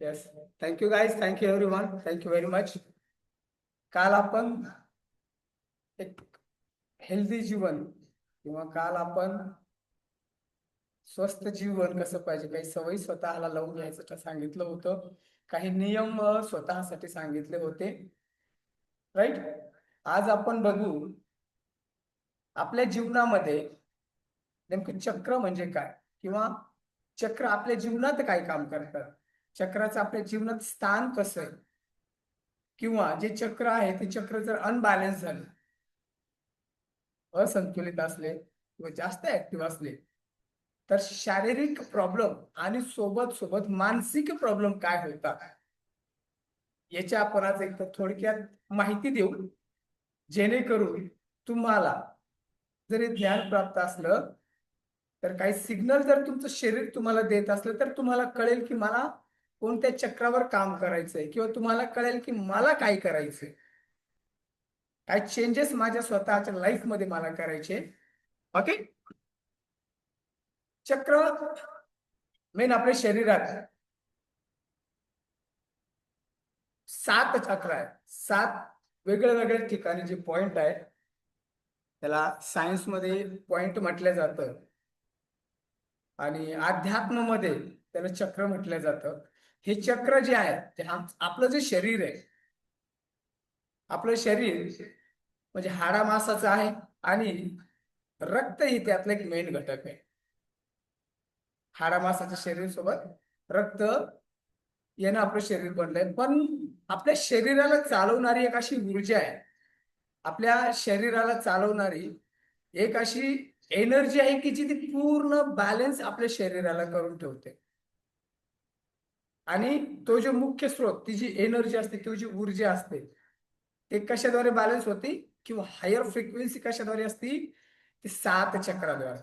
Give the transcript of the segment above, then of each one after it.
Yes. Thank you guys, thank you everyone, thank you very much. काल आपण एक हेल्दी जीवन किंवा काल आपण स्वस्थ जीवन कसं पाहिजे, काही सवयी स्वतःला लावून घ्यायचं सांगितलं होतं, काही नियम स्वतःसाठी सांगितले होते. राईट. आज आपण बघू आपल्या जीवनामध्ये नेमकं चक्र म्हणजे काय, किंवा चक्र आपल्या जीवनात काय काम करतात, चक्राचं आपल्या जीवनात स्थान कसं आहे, किंवा जे चक्र आहे ते चक्र जर अनबॅलन्स झाले, असंतुलित असले किंवा जास्त ऍक्टिव्ह असले तर शारीरिक प्रॉब्लेम आणि सोबत सोबत मानसिक प्रॉब्लेम काय होतात याच्या आपण आज एक थोडक्यात माहिती देऊ, जेणेकरून तुम्हाला जरी ज्ञान प्राप्त असलं तर काही सिग्नल जर तुमचं शरीर तुम्हाला देत असलं तर तुम्हाला कळेल की मला कोणत्या चक्रावर काम करायचंय, किंवा तुम्हाला कळेल की मला काय करायचंय, काय चेंजेस माझ्या स्वतःच्या लाईफ मध्ये मला करायचे. ओके. चक्र मेन आपल्या शरीरात 7 चक्र आहे. 7 वेगळ्या वेगळ्या ठिकाणी जे पॉइंट आहे त्याला सायन्स मध्ये पॉइंट म्हटलं जातं आणि अध्यात्म मध्ये त्याला चक्र म्हटलं जातं. हे चक्र जे आहे ते आपलं जे शरीर आहे, आपलं शरीर म्हणजे हाडा मासाचं आहे आणि रक्त ही त्यातलं एक मेन घटक आहे. हाडा मासाच्या शरीर सोबत रक्त यानं आपलं शरीर बनलंय. पण आपल्या शरीराला चालवणारी एक अशी ऊर्जा आहे, आपल्या शरीराला चालवणारी एक अशी एनर्जी आहे की जी ती पूर्ण बॅलन्स आपल्या शरीराला करून ठेवते. आणि तो जो मुख्य स्रोत, ती जी एनर्जी असते, ती जी ऊर्जा असते, ते कशाद्वारे बॅलन्स होती, किंवा हायर फ्रिक्वेन्सी कशाद्वारे असती, ती 7 चक्राद्वारे.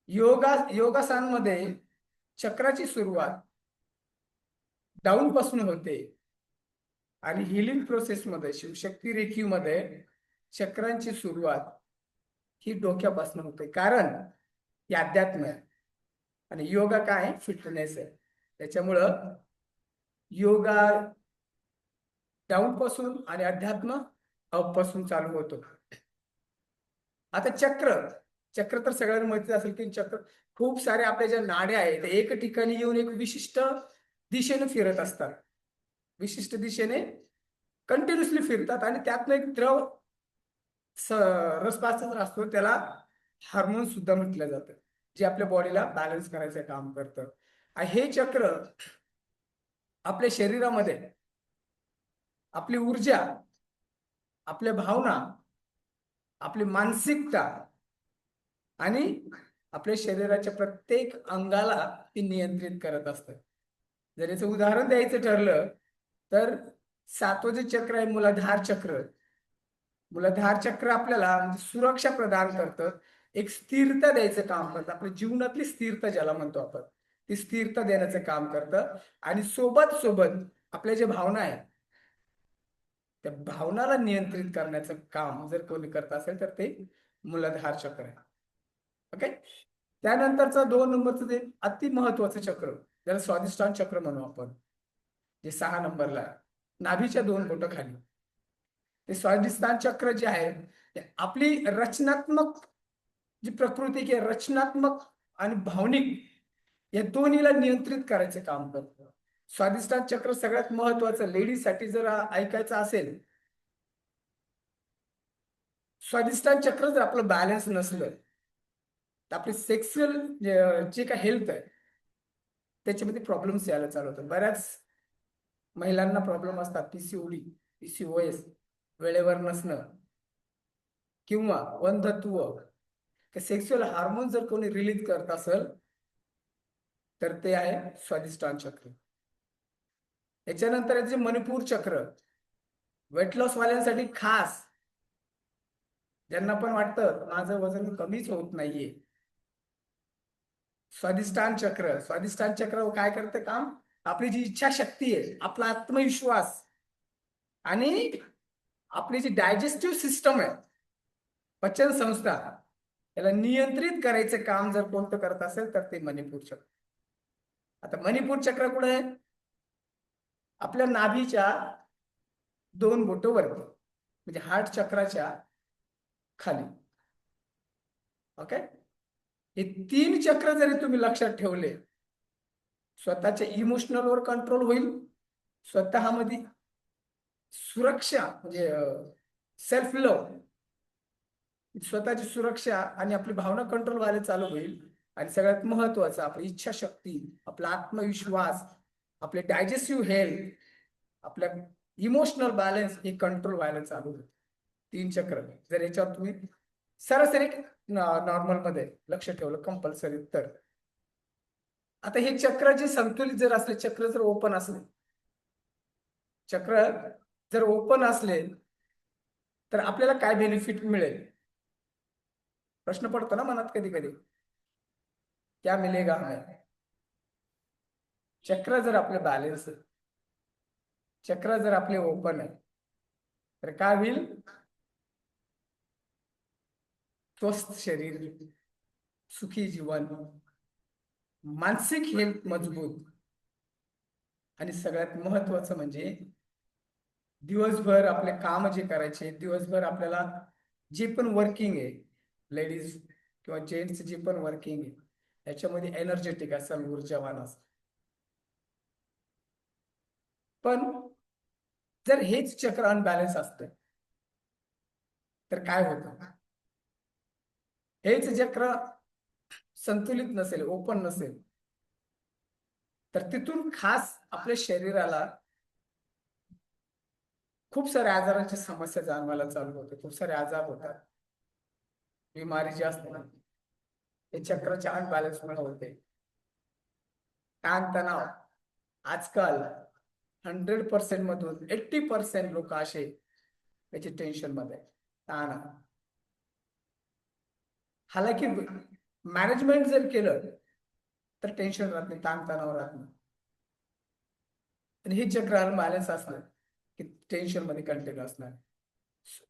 योगासनमध्ये चक्राची सुरुवात डाऊन पासून होते आणि हिलिंग प्रोसेसमध्ये शिवशक्ती रेखीमध्ये चक्रांची सुरुवात ही डोक्यापासून होते. कारण हे अध्यात्म आहे आणि योगा काय आहे, फिटनेस आहे. त्याच्यामुळं योगा डाऊन पासून आणि अध्यात्म अप पासून चालू होतो. आता चक्र, चक्र तर सगळ्यांना माहिती असेल की चक्र खूप सारे आपल्या ज्या नाड्या आहेत एक ठिकाणी येऊन एक विशिष्ट दिशेने फिरत असतात, विशिष्ट दिशेने कंटिन्युअसली फिरतात आणि त्यातनं एक द्रव रसपासच असतो, त्याला हार्मोन सुद्धा म्हटलं जातं, जे आपल्या बॉडीला बॅलन्स करायचं काम करतं. हे चक्र आपल्या शरीरामध्ये आपली ऊर्जा, आपल्या भावना, आपली मानसिकता आणि आपल्या शरीराच्या प्रत्येक अंगाला ती नियंत्रित करत असतं. जर याचं उदाहरण द्यायचं ठरलं तर 7वं जे चक्र आहे मूलाधार चक्र, मूलाधार चक्र आपल्याला म्हणजे सुरक्षा प्रदान करतं, एक स्थिरता द्यायचं काम करतं, आपल्या जीवनातली स्थिरता ज्याला म्हणतो आपण, ती स्थिरता देण्याचं काम करतं. आणि सोबत सोबत आपल्या ज्या भावना आहेत त्या भावनाला नियंत्रित करण्याचं काम जर कोणी करत असेल तर ते मूलाधार चक्र आहे. ओके. त्यानंतरचं 2 नंबरचं जे अति महत्वाचं चक्र, ज्याला स्वादिष्टान चक्र म्हणू आपण, जे 6 नंबरला आहे, नाभीच्या 2 बोटं खाली, ते स्वादिष्टान चक्र जे आहे ते आपली रचनात्मक जी प्रकृती किंवा रचनात्मक आणि भावनिक या दोन्हीला नियंत्रित करायचं काम करतं. स्वादिष्टान चक्र सगळ्यात महत्वाचं लेडीजसाठी जर ऐकायचं असेल, स्वादिष्टान चक्र जर आपलं बॅलन्स नसलं तर आपली सेक्सुअल जे काय हेल्थ आहे त्याच्यामध्ये प्रॉब्लेम्स यायला चालू होतात. बऱ्याच महिलांना प्रॉब्लेम असतात, पीसीओडी, पीसीओएस, वेळेवर नसणं किंवा वंध्यत्व, सेक्सुअल हार्मोन जर कोणी रिलीज करत असेल तर ते आहे स्वादिष्टान चक्र. याच्यानंतर जे मणिपूर चक्र, वेट लॉस वाल्यांसाठी खास, ज्यांना पण वाटतं माझं वजन कमीच होत नाहीये, स्वादिष्टान चक्र, स्वादिष्टान चक्र काय करते काम, आपली जी इच्छा शक्ती आहे, आपला आत्मविश्वास आणि आपली जी डायजेस्टिव्ह सिस्टम आहे, पचन संस्था, याला नियंत्रित करायचं काम जर कोणतं करत असेल तर ते मणिपूर चक्र. आता मणिपूर चक्र कुठे आहे? आपल्या नाभीच्या 2 बोटं वरती, म्हणजे हार्ट चक्राच्या खाली. ओके, हे 3 चक्र जरी तुम्ही लक्षात ठेवले, स्वतःच्या इमोशनलवर कंट्रोल होईल, स्वतःमध्ये सुरक्षा म्हणजे सेल्फ लव्ह, स्वतःची सुरक्षा आणि आपली भावना कंट्रोल व्हायला चालू होईल. आणि सगळ्यात महत्वाचं आपली इच्छाशक्ती, आपला आत्मविश्वास, आपले डायजेस्टिव्ह हेल्थ, आपल्या इमोशनल बॅलन्स हे कंट्रोल व्हायला चालू होते. 3 चक्र जर याच्यावर तुम्ही सरासरी नॉर्मल मध्ये लक्ष ठेवलं कंपल्सरी तर. आता हे चक्र जे संतुलित जर असले, चक्र जर ओपन असले, चक्र जर ओपन असले तर आपल्याला काय बेनिफिट मिळेल? प्रश्न पडतो ना मनात कधी कधी, क्या मिलेगा हमें? चक्र जर आपले बॅलन्स, चक्र जर आपले ओपन आहे तर काय होईल? स्वस्थ शरीर, सुखी जीवन, मानसिक हेल्थ मजबूत, आणि सगळ्यात महत्वाचं म्हणजे दिवसभर आपले काम जे करायचे, दिवसभर आपल्याला जे पण वर्किंग आहे, लेडीज किंवा जेंट्स जे पण वर्किंग आहे, याच्यामध्ये एनर्जेटिक असेल, ऊर्जावान असेल. पण जर हेच चक्र अनबॅलन्स असतं तर काय होतं? हेच चक्र संतुलित नसेल, ओपन नसेल, तर तिथून खास आपल्या शरीराला खूप साऱ्या आजारांची समस्या जाणवायला चालू होते. खूप सारे आजार होतात, बिमारी जी असते ना, हे चक्रच्या अनबॅलन्समुळे होते. ताणतणाव आजकाल 100% मधून 80% लोक असे त्याचे टेन्शन मध्ये, ताण. हालाकी मॅनेजमेंट जर केलं तर टेन्शन राहत नाही, ताणतणाव राहत नाही. आणि हे चक्र अनबॅलन्स असलं की टेन्शन मध्ये कंटिन्यू असणार.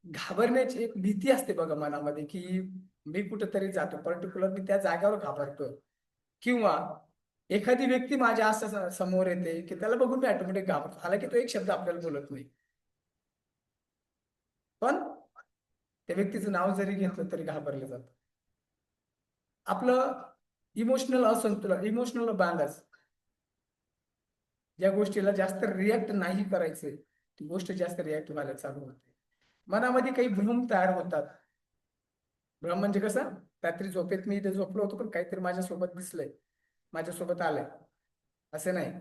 घाबरण्याची एक भीती असते बघा मनामध्ये, की मी कुठेतरी जातो, पर्टिक्युलर मी त्या जागेवर घाबरतो, किंवा एखादी व्यक्ती माझ्या असं समोर येते की त्याला बघून मी ऑटोमॅटिक घाबरतो, हालाकी तो एक शब्द आपल्याला बोलत नाही, पण त्या व्यक्तीचं नाव जरी घेतलं तरी घाबरलं जातं. आपलं इमोशनल असंतुलन, इमोशनल बॅलन्स, ज्या गोष्टीला जास्त रिॲक्ट नाही करायचंय ती गोष्ट जास्त रिॲक्ट व्हायला चालू होते. मनामध्ये काही भ्रम तयार होतात. भ्रम म्हणजे कसं? रात्री झोपेत मी इथे झोपलो होतो पण काहीतरी माझ्यासोबत दिसलंय, माझ्यासोबत आलंय, असं नाही.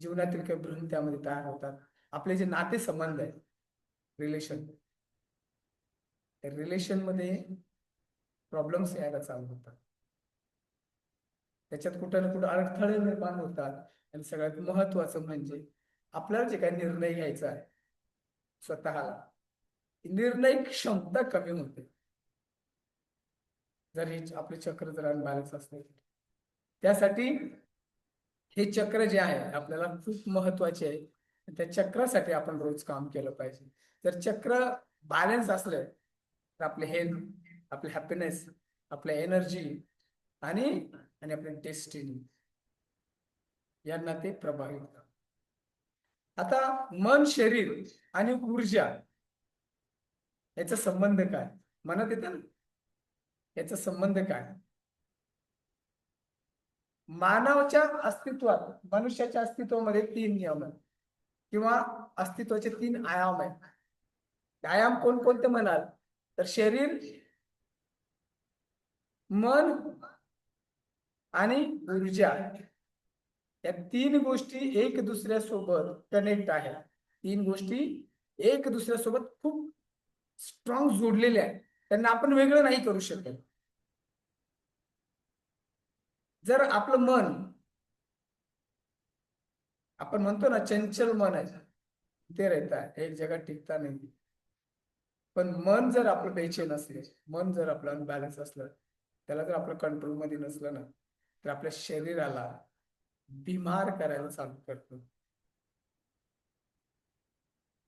जीवनातील काही भ्रम त्यामध्ये तयार होतात. आपले जे नाते संबंध आहेत, रिलेशन, त्या रिलेशन मध्ये प्रॉब्लेम्स यायला चालू होतात. त्याच्यात कुठं ना कुठं अडथळे निर्माण होतात. आणि सगळ्यात महत्वाचं म्हणजे आपल्याला जे काही निर्णय घ्यायचा आहे स्वतःला, निर्णय क्षमता कमी होते जर हे आपले चक्र जर अनबॅलन्स असले. त्यासाठी हे चक्र जे आहे आपल्याला खूप महत्वाचे आहे. त्या चक्रासाठी आपण रोज काम केलं पाहिजे. जर चक्र बॅलन्स असलं तर आपले हेल्थ, आपले हॅपीनेस, आपल्या एनर्जी आणि आणि आपल्या डेस्टिनी यांना ते प्रभावित करतात. आता मन, शरीर आणि ऊर्जा याचा संबंध काय? मनात येतं ना, याचा संबंध काय? मानवाच्या अस्तित्वात, मनुष्याच्या अस्तित्वामध्ये 3 नियम आहेत किंवा अस्तित्वाचे 3 आयाम आहेत. आयाम कोणकोणते म्हणाल तर शरीर, मन आणि ऊर्जा, या 3 गोष्टी एक दुसऱ्यासोबत कनेक्ट आहेत. 3 गोष्टी एक दुसऱ्यासोबत खूप स्ट्रॉंग जोडलेल्या आहेत, त्यांना आपण वेगळं नाही करू शकत. जर आपलं मन, आपण म्हणतो ना चंचल मन आहे ते रहता है, एक जगह टिकता नाही. पण मन जर आपलं बेचैन असले, मन जर आपलं अनबॅलन्स असलं, त्याला जर आपलं कंट्रोल मध्ये नसलं ना, तर आपल्या शरीराला बिमार करायला चालू करतो.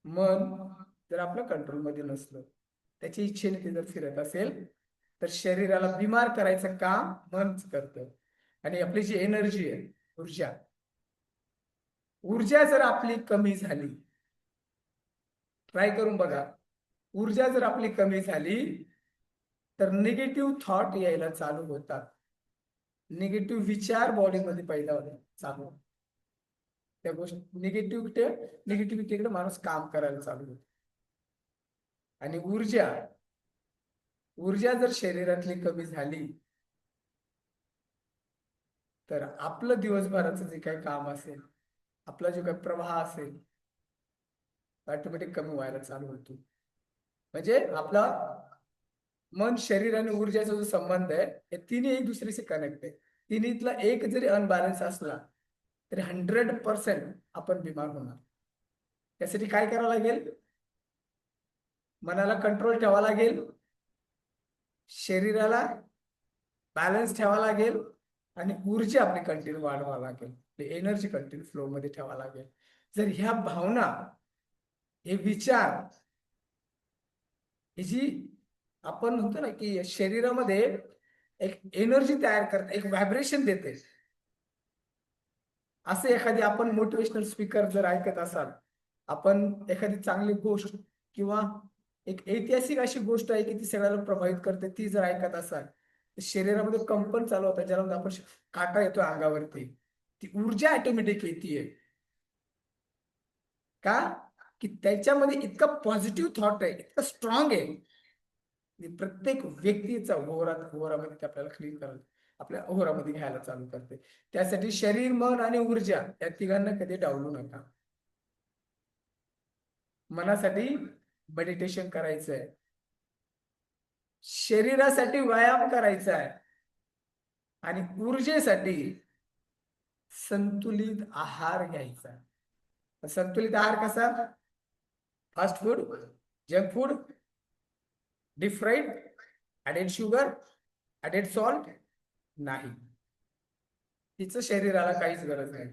मन जर आपलं कंट्रोल मध्ये नसलं, त्याची इच्छेने ते जर फिरत असेल तर शरीराला बिमार करायचं काम मनच करतं. आणि आपली जी एनर्जी आहे, ऊर्जा ऊर्जा जर आपली कमी झाली, ट्राय करून बघा, ऊर्जा जर आपली कमी झाली तर निगेटिव्ह थॉट यायला चालू होतात, निगेटिव्ह विचार बॉडीमध्ये पैदा होतात चालू होतात. त्या गोष्टी निगेटिव्हिटीकडे माणूस काम करायला चालू होतो. आणि ऊर्जा ऊर्जा जर शरीरातली कमी झाली तर आपलं दिवसभराचं जे काही काम असेल, आपला जो काही प्रवाह असेल, ऑटोमॅटिक कमी व्हायला चालू होतो. म्हणजे आपला मन, शरीर आणि ऊर्जाचा जो संबंध आहे, हे तिन्ही एक दुसरीशी कनेक्ट आहे. तिन्हीतला एक जरी अनबॅलन्स असला तरी 100% आपण बिमार होणार. त्यासाठी काय करावं लागेल? मनाला कंट्रोल ठेवावा लागेल, शरीराला बॅलन्स ठेवावा लागेल आणि ऊर्जा आपली कंटिन्यू वाढवावा लागेल, एनर्जी कंटिन्यू फ्लो मध्ये ठेवावा लागेल. जर ह्या भावना, हे विचार, ही जी आपण म्हणतो ना की शरीरामध्ये एक एनर्जी तयार करते, एक व्हायब्रेशन देते. असे एखादी आपण मोटिवेशनल स्पीकर जर ऐकत असाल, आपण एखादी चांगली गोष्ट किंवा एक ऐतिहासिक अशी गोष्ट आहे की ती सगळ्याला प्रभावित करते, ती जर ऐकत असाल, शरीरामध्ये कंपन चालू होतं, ज्याला आपण काटा येतो अंगावरती, ती ऊर्जा ऑटोमॅटिक येते. का? की त्याच्यामध्ये इतका पॉझिटिव्ह थॉट आहे, इतका स्ट्रॉंग आहे, प्रत्येक व्यक्तीचा ओव्हरामध्ये आपल्याला क्लीन करायला, आपल्या ओव्हरामध्ये घ्यायला चालू करते. त्यासाठी शरीर, मन आणि ऊर्जा या तिघांना कधी डावलू नका. मनासाठी मेडिटेशन करायचंय, शरीरासाठी व्यायाम करायचा आहे आणि ऊर्जेसाठी संतुलित आहार घ्यायचा. संतुलित आहार कसा? Fast food, junk food, deep fried, added sugar, added salt नाही. तिचं शरीराला काहीच गरज नाही.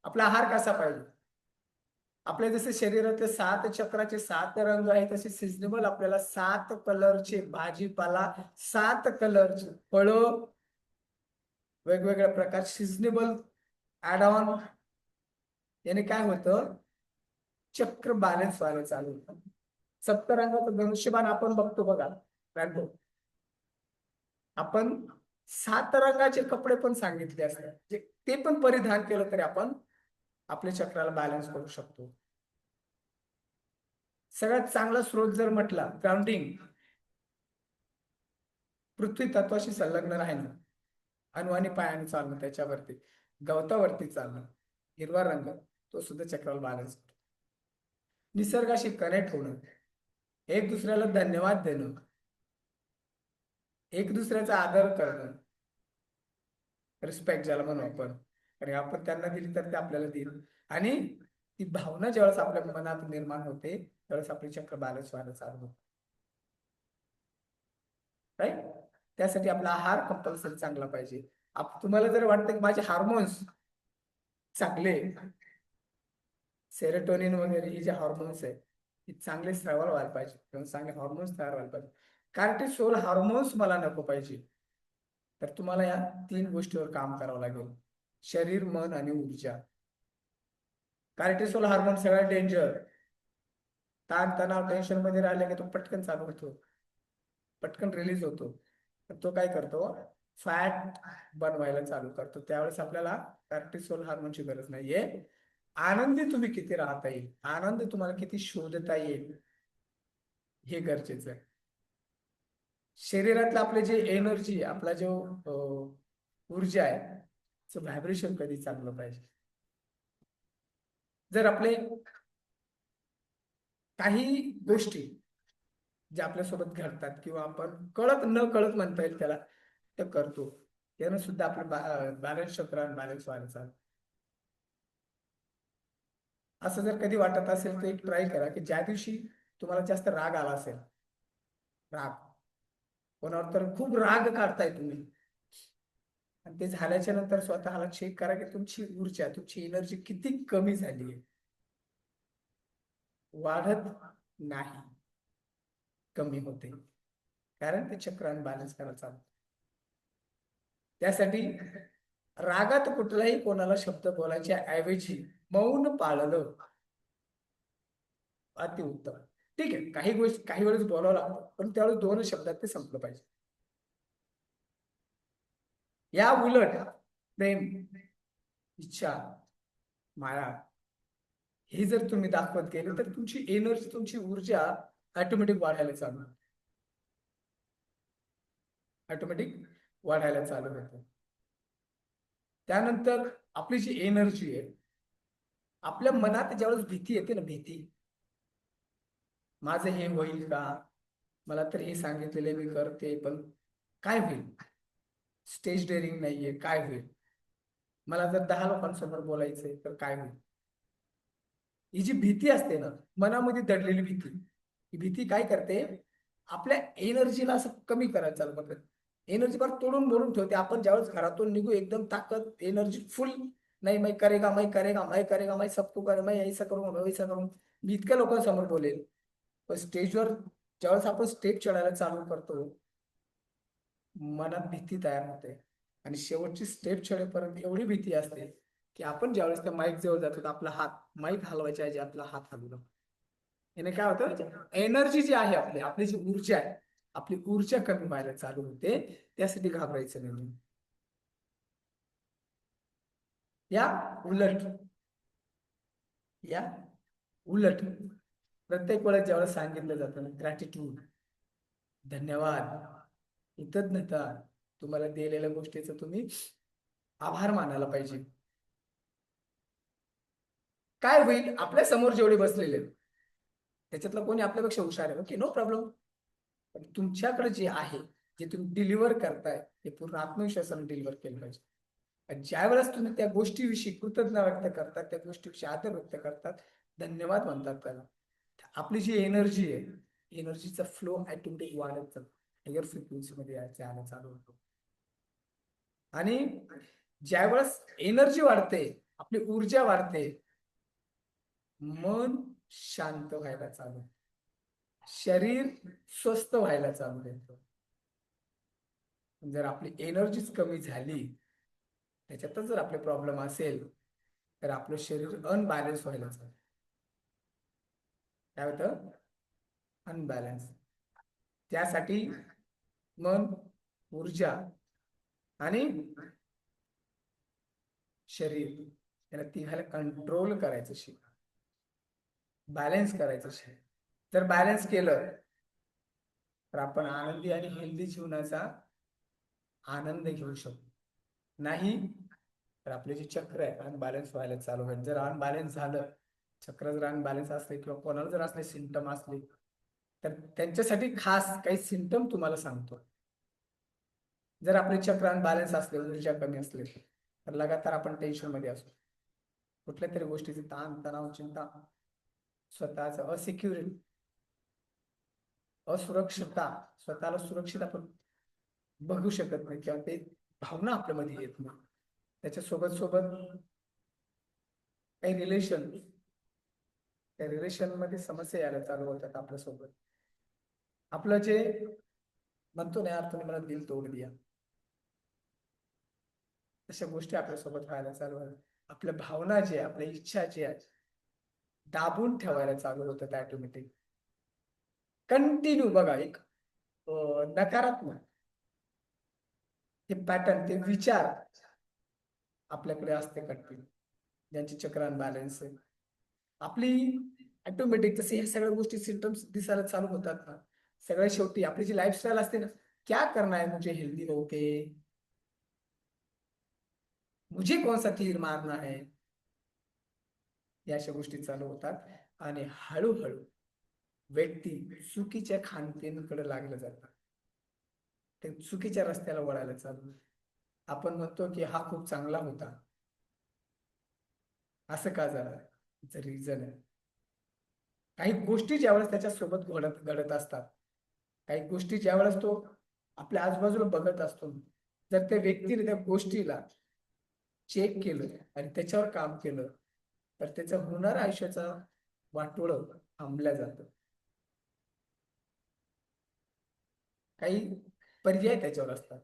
आपला आहार कसा पाहिजे? आपल्या जसे शरीराचे 7 चक्राचे 7 रंग आहेत, तसे सिजनेबल आपल्याला 7 कलरचे भाजीपाला, 7 कलरचे फळं, वेगवेगळ्या प्रकार सिजनेबल ऍड ऑन. याने काय होतं? चक्र बॅलन्स व्हायला चालू होतं. सप्तरंगाचं धनुष्यबाण आपण बघतो बघा, आपण 7 रंगाचे कपडे पण सांगितले असतात, ते पण परिधान केलं तरी आपण आपल्या चक्राला बॅलन्स करू शकतो. सगळ्यात चांगला स्रोत जर म्हटला ग्राउंडिंग, पृथ्वी तत्वाशी संलग्न राहणं, अणु आणि पायाने चालणं, त्याच्यावरती गवतावरती चालणं, हिरवा रंग, तो सुद्धा चक्राला बॅलन्स करतो. निसर्गाशी कनेक्ट होणं, एक दुसऱ्याला धन्यवाद देणं, एक दुसऱ्याचा आदर करणं, रिस्पेक्ट ज्याला म्हणू आपण, आणि आपण त्यांना दिली तर ते आपल्याला देईल. आणि ती भावना ज्यावेळेस आपल्या मनात निर्माण होते त्यावेळेस आपली चक्र बॅलन्स व्हायला चालू होते. राईट? त्यासाठी आपला आहार कंपल्सरी चांगला पाहिजे. तुम्हाला जर वाटतं की माझे हार्मोन्स चांगले, सेरोटोनिन वगैरे हे जे हार्मोन्स आहे ते चांगले स्राव व्हायला पाहिजे किंवा चांगले हार्मोन्स तयार व्हायला पाहिजे. कार्टिसोल हार्मोन्स मला नको पाहिजे, तर तुम्हाला या 3 गोष्टीवर काम करावं लागेल: शरीर, मन आणि ऊर्जा. कार्टिसोल हार्मोन सगळ्यात डेंजर. ताण तणाव टेन्शन मध्ये राहिले की तो पटकन चालू होतो, पटकन रिलीज होतो. तो काय करतो? फॅट बनवायला चालू करतो. त्यावेळेस आपल्याला कार्टिसोल हार्मोनची गरज नाहीये. आनंदी तुम्ही किती राहता येईल, आनंद तुम्हाला किती शोधता येईल, हे गरजेचं आहे. शरीरातलं आपले जे एनर्जी, आपला जो ऊर्जा आहे, व्हायब्रेशन कधी चांगलं पाहिजे. जर आपले काही गोष्टी ज्या आपल्यासोबत घडतात किंवा आपण कळत न कळत म्हणता येईल त्याला, ते करतो, त्यानं सुद्धा आपलं बॅलन्स चक्र बॅलन्स व्हायला चालतं. असं जर कधी वाटत असेल तर एक ट्राय करा की ज्या दिवशी तुम्हाला जास्त राग आला असेल, राग कोणावर तर खूप राग काढताय तुम्ही, आणि ते झाल्याच्या नंतर स्वतःला चेक करा की तुमची ऊर्जा, तुमची एनर्जी किती कमी झाली आहे. वाढत नाही, कमी होते, कारण ते चक्र बॅलन्स करायला चालतं. त्यासाठी रागात कुठलाही कोणाला शब्द बोलायच्या ऐवजी मौन पाळलं, अतिउत्तम. ठीक आहे, काही गोष्टी काही वेळेस बोलावं लागतं, पण त्यावेळेस दोन शब्दात ते संपलं पाहिजे. या उलट प्रेम, इच्छा, माया हे जर तुम्ही दाखवत गेले तर तुमची एनर्जी, तुमची ऊर्जा ऑटोमॅटिक वाढायला चालू ऑटोमॅटिक वाढायला चालू होते. त्यानंतर आपली जी एनर्जी आहे, आपल्या मनात ज्यावेळेस भीती येते ना, भीती, माझं हे होईल का, मला तर हे सांगितलेले मी करते पण काय होईल, स्टेज डेअरिंग नाहीये, काय होईल, मला जर 10 लोकांसमोर बोलायचंय तर काय होईल, ही जी भीती असते ना, मनामध्ये दडलेली भीती, ही भीती काय करते, आपल्या एनर्जीला असं कमी करायला चालू करते. एनर्जी फार तोडून मोडून ठेवते. आपण ज्यावेळेस घरातून निघू एकदम ताकद, एनर्जी फुल, नाही मैं करेगा, मैं करेगा, मैं करेगा, मैं सबको करे, मैं ऐसा करूंगा, मैं वैसा करूंगा, मी इतक्या लोकांसमोर बोलेल. पण स्टेजवर ज्यावेळेस आपण स्टेप चढायला चालू करतो, मनात भीती तयार होते आणि शेवटची स्टेप चढेपर्यंत एवढी भीती असते की आपण ज्यावेळेस त्या माईक जवळ जातो, आपला हात, माईक हलवायच्या ऐवजी आपला हात हलवला, याने काय होतं, एनर्जी जी आहे आपली, आपली जी ऊर्जा आहे, आपली ऊर्जा कमी व्हायला चालू होते. त्यासाठी घाबरायचं नाही. या उलट या उलट प्रत्येक वेळेस ज्यावेळेस सांगितलं जातं ना, ग्रॅटिट्यूड, धन्यवाद, कृतज्ञता, तुम्हाला दिलेल्या गोष्टीचं तुम्ही आभार मानायला पाहिजे. काय होईल, आपल्या समोर जेवढे बसलेले आहेत, त्याच्यातलं कोणी आपल्यापेक्षा हुशार आहे, ओके, नो प्रॉब्लेम. पण तुमच्याकडे जे आहे, जे तुम्ही डिलिव्हर करताय, ते पूर्ण आत्मविश्वासाने डिलिव्हर केलं पाहिजे. आणि ज्या वेळेस तुम्ही त्या गोष्टीविषयी कृतज्ञता व्यक्त करतात, त्या गोष्टीविषयी आदर व्यक्त करतात, धन्यवाद म्हणतात त्याला, आपली जी एनर्जी आहे, एनर्जीचा फ्लो ऑटोमॅटिक वाढत जातो, हायर फ्रिक्वेन्सी मध्ये जायला चालू होतो. आणि ज्यावेळेस एनर्जी वाढते, आपली ऊर्जा वाढते, मन शांत व्हायला चालू, शरीर स्वस्थ व्हायला चालू होतं. जर आपली एनर्जीच कमी झाली, त्याच्यातच जर आपले प्रॉब्लेम असेल, तर आपलं शरीर अनबॅलन्स व्हायला चालू. काय होतं, अनबॅलन्स. त्यासाठी मन, ऊर्जा आणि शरीर, याला तिघाला कंट्रोल करायचं शिका, बॅलन्स करायचं शिका. जर बॅलन्स केलं तर आपण आनंदी आणि हेल्दी जीवनाचा आनंद घेऊ शकतो. नाही तर आपले जे चक्र आहे अनबॅलन्स व्हायला चालू होईल. जर अनबॅलन्स झालं, चक्र जर अनबॅलन्स असले किंवा कोणाला जर असले सिम्टम असले, तर त्यांच्यासाठी खास काही सिम्टम तुम्हाला सांगतो. जर आपले चक्र अनबॅलन्स असले, ऊर्जा कमी असले, तर लगातार आपण टेन्शन मध्ये असतो, कुठल्या तरी गोष्टीचे ताण तणाव, चिंता, स्वतःच असिक्युरिटी, असुरक्षितता, स्वतःला सुरक्षित आपण बघू शकत नाही किंवा ते भावना आपल्यामध्ये येत नाही. त्याच्या सोबत काही रिलेशन, त्या रिलेशन मध्ये समस्या यायला चालू होतात आपल्यासोबत. आपलं जे म्हणतो ना, यार तुम्ही मला दिल तोड दिया, तशा गोष्टी आपल्यासोबत व्हायला चालू होतात. आपल्या भावना जे, आपल्या इच्छा जे आहेत, दाबून ठेवायला चालू होतात ऑटोमॅटिक. कंटिन्यू बघा, एक नकारात्मक ते पॅटर्न, ते विचार आपल्याकडे असते कंटिन्यू, ज्यांची चक्रान बॅलन्स आहे. आपली ऑटोमॅटिक जसे ह्या सगळ्या गोष्टी सिम्टम्स दिसायला चालू होतात ना, सगळ्या शेवटी आपली जी लाईफस्टाईल असते ना, क्या करना है मुझे हेल्दी होके, मुझे कौन सा तीर मारना है, या अशा गोष्टी चालू होतात. आणि हळूहळू व्यक्ती चुकीच्या खानपिनकडे लागलं जातात, ते चुकीच्या रस्त्याला वळायला चालू. आपण म्हणतो की हा खूप चांगला होता, असं का झालं, रिझन आहे. काही गोष्टी ज्यावेळेस त्याच्यासोबत घडत घडत असतात, काही गोष्टी ज्यावेळेस तो आपल्या आजूबाजूला बघत असतो, जर त्या व्यक्तीने त्या गोष्टीला चेक केलं आणि त्याच्यावर काम केलं, तर त्याचं होणार आयुष्याचा वाटोळं थांबल्या जातं. काही पर्याय त्याच्यावर असतात,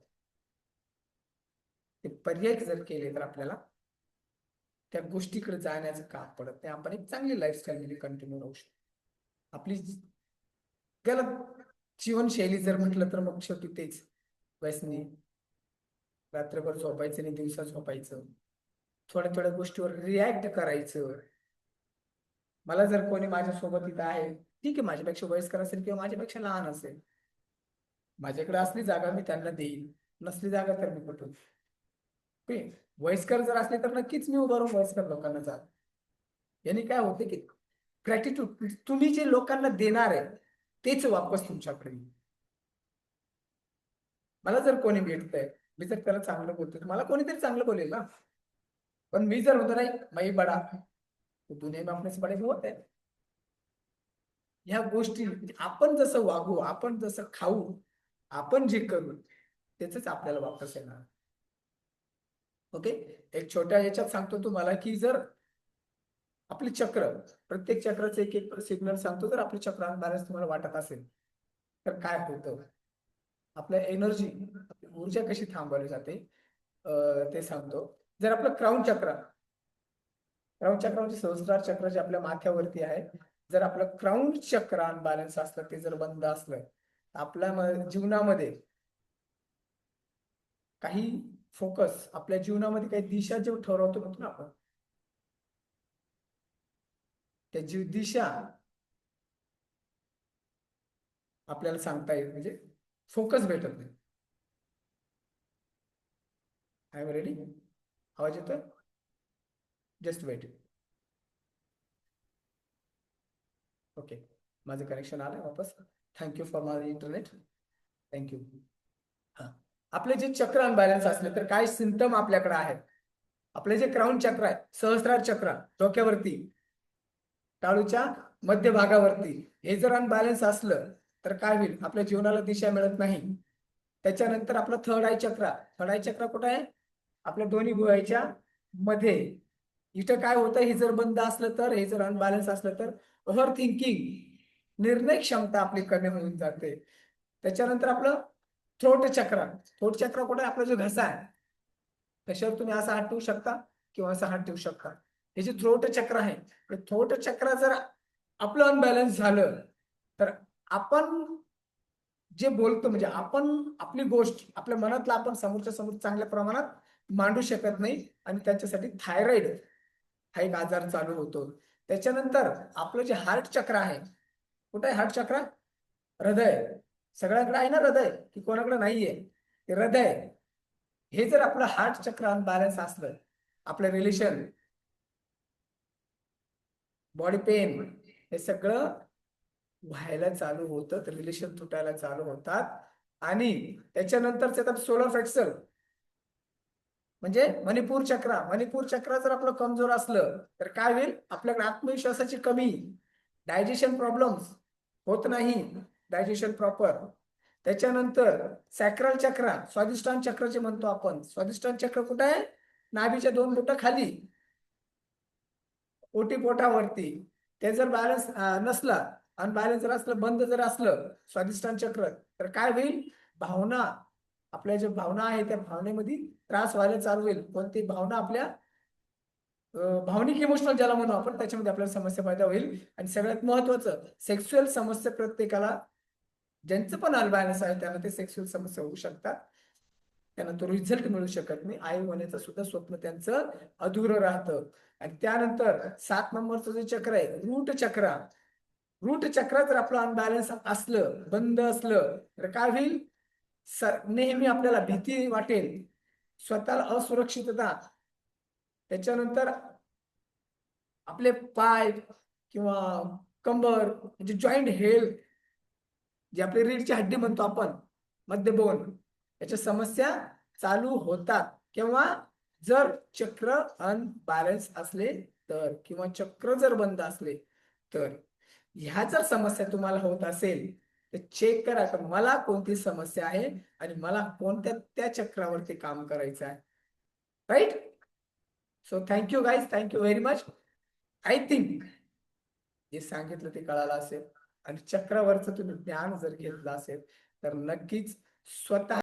ते पर्याय जर केले तर आपल्याला त्या गोष्टीकडे जाण्याचं काम पडत नाही. आपण एक चांगली लाईफस्टाईल मध्ये कंटिन्यू राहू शकतो. आपली गलत जीवनशैली जर म्हटलं तर मग शेवटी तेच व्यसनी, रात्रभर झोपायचं आणि दिवसा झोपायचं, थोड्या थोड्या गोष्टीवर रिॲक्ट करायचं. मला जर कोणी माझ्यासोबत इथं आहे, ठीक आहे, माझ्यापेक्षा वयस्कर असेल किंवा माझ्यापेक्षा लहान असेल, माझ्याकडे असली जागा मी त्यांना देईन, नसली जागा तर मी कुठून. वयस्कर जर असले तर नक्कीच मी उभं राहून वयस्कर लोकांना जा. यांनी काय होते की ग्रॅटिट्यूड, तुम्ही जे लोकांना देणार आहे तेच वापस तुमच्याकडे येईल. मला जर कोणी भेटतंय, मी जर त्याला चांगलं बोलतोय, मला कोणीतरी चांगलं बोलेल ना. पण मी जर होतो नाही मैं बडा तो दुनिया में अपने से बड़े होत आहे. ह्या गोष्टी आपण जसं वागू, आपण जसं खाऊ, आपण जे करू त्याच आपल्याला वापस येणार. ओके, एक छोट्या याच्यात सांगतो तुम्हाला की जर आपली चक्र, प्रत्येक चक्राचं एक एक सिग्नल सांगतो. जर आपली चक्र अनबॅलन्स तुम्हाला वाटत असेल तर काय होतं, आपल्या एनर्जी, ऊर्जा कशी थांबवली जाते ते सांगतो. जर आपलं क्राऊन चक्र, क्राऊन चक्र म्हणजे सहस्रार चक्र जे आपल्या माथ्यावरती आहे, जर आपलं क्राऊन चक्र अनबॅलन्स असलं, ते जर बंद असलं, आपल्या जीवनामध्ये काही फोकस, आपल्या जीवनामध्ये काही दिशा जे ठरवतो म्हणतो ना आपण, त्या दिशा आपल्याला सांगता येईल, म्हणजे फोकस भेटत नाही. आय एम रेडी, आवाज येतोय? Just wait. ओके, माझं कनेक्शन आलंय वापस. Thank you for my internet, thank you. हा, आपले जे चक्र अनबॅलन्स असले तर काय सिम्पटम आपल्याकडे आहेत. आपले जे क्राऊन चक्र आहे, सहस्रार चक्र डोक्यावरती, टाळूच्या मध्य भागावरती, हे जर अनबॅलन्स असलं तर काय होईल, आपल्या जीवनाला दिशा मिळत नाही. त्याच्यानंतर आपलं थर्ड आय चक्र, थर्ड आय चक्र कुठं आहे, आपल्या दोन्ही भुवयाच्या मध्ये. इथं काय होतं, हे जर बंद असलं तर, हे जर अनबॅलन्स असलं तर ओव्हर थिंकिंग, निर्णय क्षमता आपली कमी होऊन जाते. त्याच्यानंतर आपलं थ्रोट चक्र, थ्रोट चक्र कुठे, आपला जो घसा आहे त्याच्यावर तुम्ही असा हात ठेवू शकता किंवा असा हात ठेवू शकता. हे जे थ्रोट चक्र आहे, थ्रोट चक्र जर आपलं अनबॅलन्स झालं तर आपण जे बोलतो, म्हणजे आपण आपली गोष्ट, आपल्या मनातला आपण समोरच्या समोर चांगल्या प्रमाणात मांडू शकत नाही, आणि त्याच्यासाठी थायरॉइड हा एक आजार चालू होतो. त्याच्यानंतर आपलं जे हार्ट चक्र आहे, कुठे आहे हार्ट चक्र, हृदय. सगळ्यांकडे आहे ना हृदय, की कोणाकडे नाहीये, ते हृदय. हे जर आपलं हार्ट चक्र अनबॅलन्स असलं, आपलं रिलेशन, बॉडी पेन, हे सगळं व्हायला चालू होतं, तर रिलेशन तुटायला चालू होतात. आणि त्याच्यानंतर सोलर फ्लेक्सर म्हणजे मणिपूर चक्र, मणिपूर चक्र जर आपलं कमजोर असलं तर काय होईल, आपल्याकडे आत्मविश्वासाची कमी, डायजेशन प्रॉब्लेम्स होत नाही, डायजेशन प्रॉपर. त्याच्यानंतर सॅक्रल चक्र, स्वादिष्टान चक्र जे म्हणतो आपण, स्वादिष्टान चक्र कुठे आहे, नाभीच्या 2 बोटं खाली, ओटी पोटावरती. ते जर बॅलन्स नसला, अनबॅलन्स जर असलं, बंद जर असलं स्वादिष्टान चक्र, तर काय होईल, भावना, आपल्या ज्या भावना आहे त्या भावनेमध्ये त्रास व्हायला चालू होईल. कोणती भावना, आपल्या भावनिक इमोशनल ज्याला म्हणू आपण, त्याच्यामध्ये आपल्याला समस्या पैदा होईल. आणि सगळ्यात महत्वाचं, सेक्सुअल समस्या, प्रत्येकाला ज्यांचं पण अनबॅलन्स आहे त्यांना ते सेक्सुअल समस्या होऊ शकतात. त्यांना तो रिझल्ट मिळू शकत नाही, आई होण्याचं सुद्धा स्वप्न त्यांचं अधुरं राहतं. आणि त्यानंतर 7 नंबरचं जे चक्र आहे, रूट चक्र, रूट चक्र जर आपलं अनबॅलन्स असलं, बंद असलं, तर काय होईल, नेहमी आपल्याला भीती वाटेल, स्वतःला असुरक्षितता. त्याच्यानंतर आपले पाय किंवा कंबर, म्हणजे जॉईंट हेल्थ, जे आपली रीढची हड्डी म्हणतो आपण, मध्यबोन, याच्या समस्या चालू होतात. किंवा जर चक्र अनबॅलन्स असले तर, किंवा चक्र जर बंद असले तर. ह्या जर समस्या तुम्हाला होत असेल तर चेक करा की मला कोणती समस्या आहे आणि मला कोणत्या त्या चक्रावरती काम करायचं आहे. Right. So thank you guys, thank you very much. I think जे सांगितलं ते कळालं असेल, आणि चक्रावरचं तुम्ही ज्ञान जर घेतलं असेल तर नक्कीच स्वतः